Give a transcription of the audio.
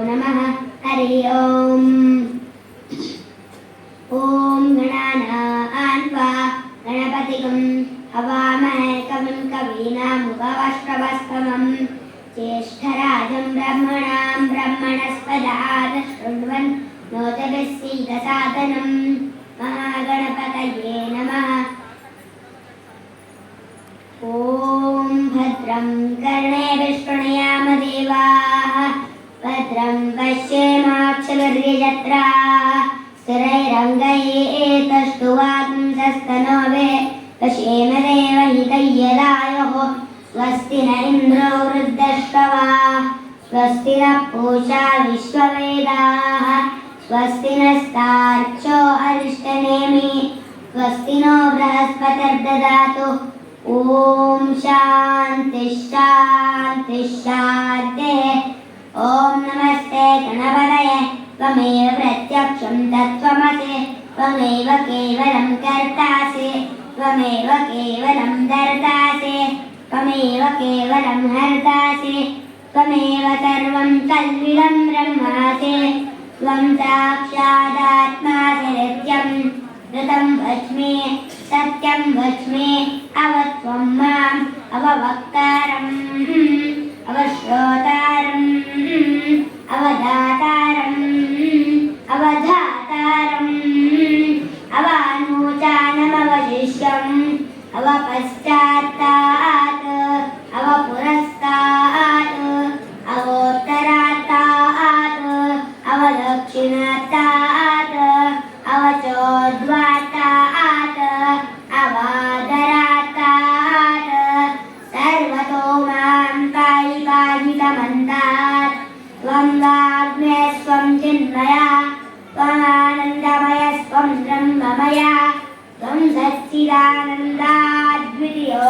नमः। हरि ओम्। ॐ गणानां त्वा गणपतिं हवामहे कविं कवीनामुपमश्रवस्तमम् ज्येष्ठराजं ब्रह्मणां ब्रह्मणस्पदा शृण्वन् नोतभिस्सीदसादनं महागणपतये नमः। ॐ भद्रं कर्णेभिः शृणुयाम देवाः भद्रं पश्येमाक्षभिर्यजत्राः स्थिरैरङ्गैस्तुवांसस्तनोभिः पश्येम देवहितैर्यदायुः स्वस्ति न इन्द्रो वृद्धश्रवाः स्वस्ति नः पूषा विश्ववेदाः स्वस्ति नस्तार्क्ष्यो अरिष्टनेमि स्वस्ति नो बृहस्पतिर्ददातु। ॐ शान्तिः शान्तिः शान्तिः। ॐ नमस्ते गणपतये त्वमेव प्रत्यक्षं तत्त्वमसि त्वमेव केवलं कर्तासि त्वमेव केवलं धर्तासि त्वमेव केवलं हर्तासि त्वमेव सर्वं कल्विदं ब्रह्मासि त्वं साक्षादात्मासि नित्यं ऋतं वच्मि सत्यं वच्मि अव त्वं माम् अववक्तारम् अवश्रोतारम् अवदातारम् अवधातारम् अवानूचानमवशिष्यम् अवपश्चात्तात् अवपुरस्तात् अवोत्तरात्तात् अवदक्षिणात्तात् अवचोद्वात्तात् अवादरात्तात् सर्वतो मां पाहि पाहितमन्तात्। त्वं वाग्मयस्त्वं चिन्मया त्वमानन्दमयस्त्वं ब्रह्ममया त्वं सच्चिदानन्दाद्वितीयो